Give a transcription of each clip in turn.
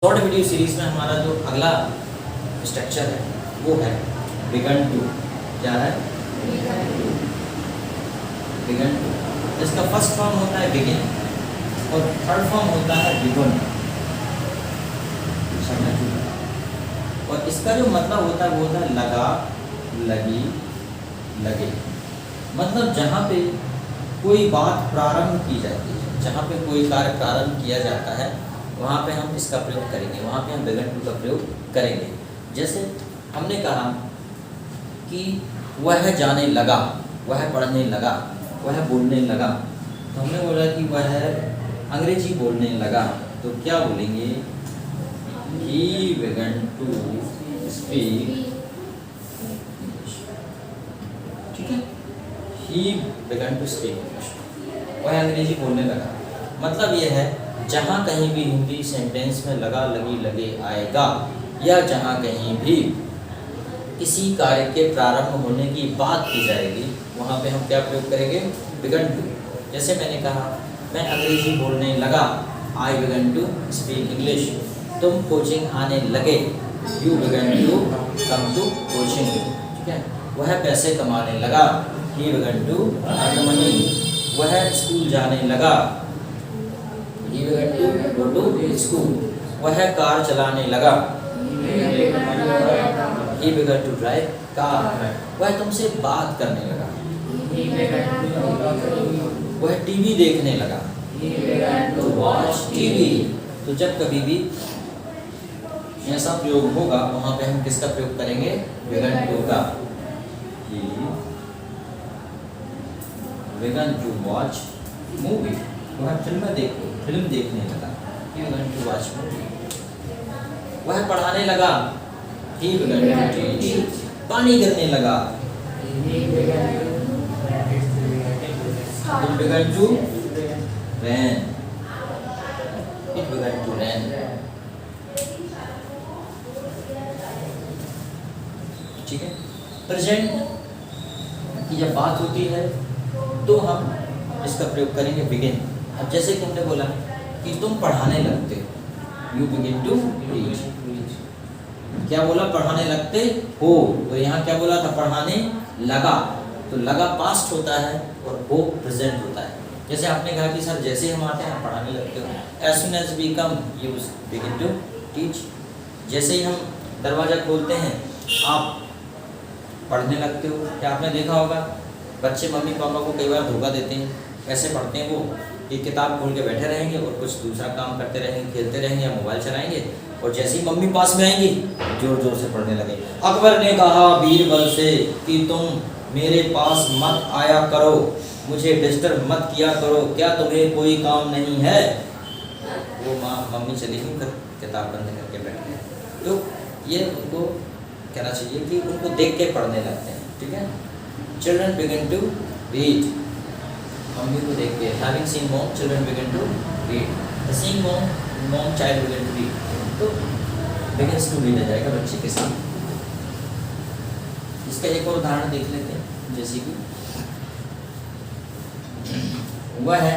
Short video series में हमारा जो अगला स्ट्रक्चर है वो है बिगन टू। क्या है? Began to. इसका फर्स्ट फॉर्म होता है बिगिन और थर्ड फॉर्म होता है बिगुन। और इसका जो मतलब होता है वो होता है लगा, लगी, लगे। मतलब जहाँ पे कोई बात प्रारंभ की जाती है, जहाँ पे कोई कार्य प्रारंभ किया जाता है, वहाँ पे हम इसका प्रयोग करेंगे, वहाँ पे हम बिगन टू का प्रयोग करेंगे। जैसे हमने कहा कि वह जाने लगा, वह पढ़ने लगा, वह बोलने लगा। तो हमने बोला कि वह अंग्रेजी बोलने लगा, तो क्या बोलेंगे? He began to speak English। ठीक है, He began to speak English। वह अंग्रेजी बोलने लगा। मतलब यह है जहाँ कहीं भी हिंदी सेंटेंस में लगा, लगी, लगे आएगा, या जहाँ कहीं भी किसी कार्य के प्रारंभ होने की बात की जाएगी, वहाँ पे हम क्या प्रयोग करेंगे? Began to. जैसे मैंने कहा मैं अंग्रेजी बोलने लगा, I began to speak English. तुम कोचिंग आने लगे, you began to come to coaching. ठीक है, वह पैसे कमाने लगा, he began to earn money. वह स्कूल जाने लगा, he began to go to school. वह कार चलाने लगा, he began to drive car. वह तुमसे बात करने लगा, वह टीवी देखने लगा, टू वॉच टीवी। तो जब कभी भी ऐसा प्रयोग होगा वहाँ पे हम किसका प्रयोग करेंगे? बिगन टू का। Began to watch movie. वह फिल्म देखने लगा, he began to watch movie. वह पढ़ाने लगा, ही बिगन टू टीच। पानी गिरने लगा, it began to rain, it began to rain। ठीक है, प्रेजेंट की जब बात होती है तो हम इसका प्रयोग करेंगे बिगिन। अब जैसे कि हमने बोला कि तुम पढ़ाने लगते हो, यू बिगिन टू टीच। क्या बोला? पढ़ाने लगते हो। तो यहाँ क्या बोला था? पढ़ाने लगा। तो लगा पास्ट होता है और हो प्रेजेंट होता है। जैसे आपने कहा कि सर जैसे हम आते हैं पढ़ाने लगते हो, as soon as we come you begin to teach. जैसे ही हम दरवाज़ा खोलते हैं आप पढ़ने लगते हो। क्या आपने देखा होगा बच्चे मम्मी पापा को कई बार धोखा देते हैं। कैसे पढ़ते हैं वो कि किताब खोल के बैठे रहेंगे और कुछ दूसरा काम करते रहेंगे, खेलते रहेंगे या मोबाइल चलाएंगे, और जैसे ही मम्मी पास में आएंगी जोर जोर से पढ़ने लगे। अकबर ने कहा बीरबल से कि तुम मेरे पास मत आया करो, मुझे डिस्टर्ब मत किया करो, क्या तुम्हें कोई काम नहीं है? वो मम्मी चली गई, फिर किताब बंद करके बैठ गए। तो ये उनको कहना चाहिए कि उनको देख के पढ़ने लगते हैं। ठीक है, children begin to read. Mummy को देख के, having seen mom children begin to read. Seeing mom child begin to read. तो बिगिन्स टू रीड आ जाएगा बच्चे के साथ। इसका एक और उदाहरण देख लेते हैं। जैसे कि वह है,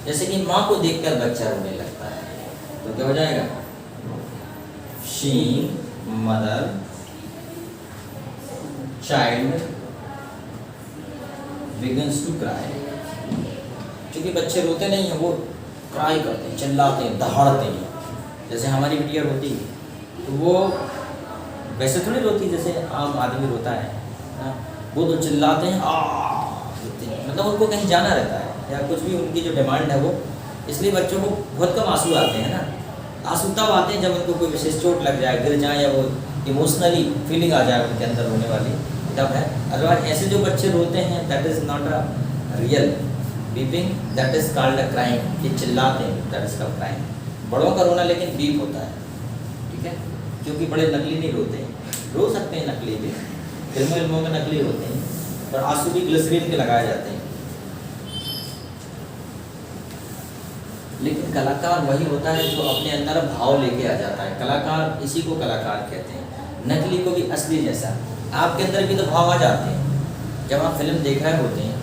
जैसे कि माँ को देखकर बच्चा रोने लगता है, तो क्या हो जाएगा? She mother child begins to cry. क्योंकि बच्चे रोते नहीं हैं, वो क्राई करते हैं, चिल्लाते हैं, दहाड़ते हैं। जैसे हमारी बिटिया रोती है तो वो वैसे थोड़ी रोती जैसे आम आदमी रोता है ना, वो तो चिल्लाते हैं, मतलब उनको कहीं जाना रहता है या कुछ भी उनकी जो डिमांड है वो, इसलिए बच्चों को बहुत कम आंसू आते हैं ना। आंसू तब आते हैं जब उनको कोई विशेष चोट लग जाए, गिर जाए, या वो इमोशनली फीलिंग आ जाए उनके अंदर रोने वाली, तब है। अदरवाइज ऐसे जो बच्चे रोते हैं that is not a real beeping, that is called a crime. कि चिल्लाते हैं दैट इज़ कॉल्ड क्राइम। बड़ों का रोना लेकिन बीप होता है। ठीक है, क्योंकि बड़े नकली नहीं रोते हैं, रो सकते हैं नकली भी, फिल्मों में नकली होते हैं, पर आंसू भी ग्लिसरीन के लगाए जाते हैं। लेकिन कलाकार वही होता है जो अपने अंदर भाव लेके आ जाता है। कलाकार, इसी को कलाकार कहते हैं। नकली को भी असली जैसा। आपके अंदर भी तो भाव आ जाते हैं जब आप फिल्म देख रहे होते हैं,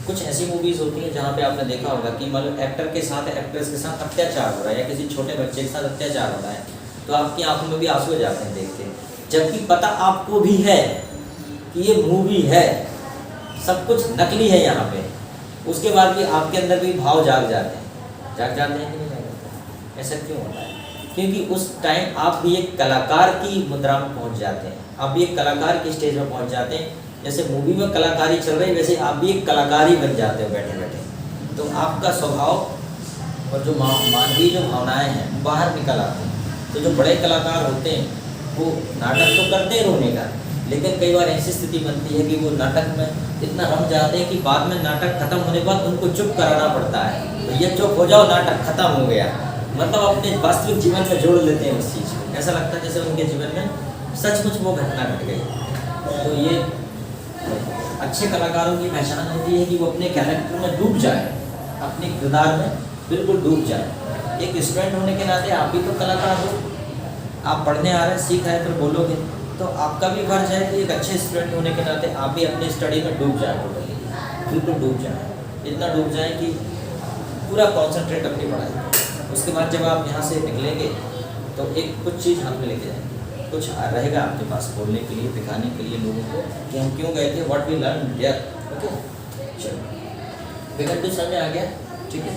कुछ ऐसी मूवीज़ होती हैं जहाँ पे आपने देखा होगा कि मतलब एक्टर के साथ एक्ट्रेस के साथ अत्याचार हो रहा है या किसी छोटे बच्चे के साथ अत्याचार हो रहा है, तो आपकी आंखों में भी आंसू आ जाते हैं देख के, जबकि पता आपको भी है कि ये मूवी है, सब कुछ नकली है यहाँ पे, उसके बाद भी आपके अंदर भी भाव जाग जाते हैं। जाग जाते हैं कि नहीं जाग जाते? ऐसा क्यों होता है? क्योंकि उस टाइम आप भी एक कलाकार की मुद्रा में पहुँच जाते हैं, आप भी एक कलाकार की स्टेज में पहुँच जाते हैं। जैसे मूवी में कलाकारी चल रही है वैसे आप भी एक कलाकार ही बन जाते हो बैठे बैठे। तो आपका स्वभाव और जो मानवीय जो भावनाएं हैं बाहर निकल आती हैं। तो जो बड़े कलाकार होते हैं वो नाटक तो करते हैं रोने का, लेकिन कई बार ऐसी स्थिति बनती है कि वो नाटक में इतना रम जाते हैं कि बाद में नाटक खत्म होने के बाद उनको चुप कराना पड़ता है, तो ये चुप हो जाओ नाटक खत्म हो गया, मतलब अपने वास्तविक जीवन में जोड़ लेते हैं उस चीज़ को। ऐसा लगता है जैसे उनके जीवन में सचमुच वो घटना घट गई। तो ये अच्छे कलाकारों की पहचान होती है कि वो अपने कैरेक्टर में डूब जाए, अपने किरदार में बिल्कुल डूब जाए। एक स्टूडेंट होने के नाते आप भी तो कलाकार हो, आप पढ़ने आ रहे हैं, सीख रहे हैं, फिर बोलोगे तो आपका भी फर्ज है कि एक अच्छे स्टूडेंट होने के नाते आप भी अपनी स्टडी में डूब जाए, टोटली बिल्कुल डूब जाए, इतना डूब जाए कि पूरा कॉन्सेंट्रेट अपनी पढ़ाई। उसके बाद जब आप यहाँ से निकलेंगे तो एक कुछ चीज़ हाथ में लेके जाएंगे, कुछ रहेगा आपके पास बोलने के लिए, दिखाने के लिए लोगों को कि हम क्यों गए थे, what we learn here. Okay, चलो बेटा कुछ समझ आ गया? ठीक है।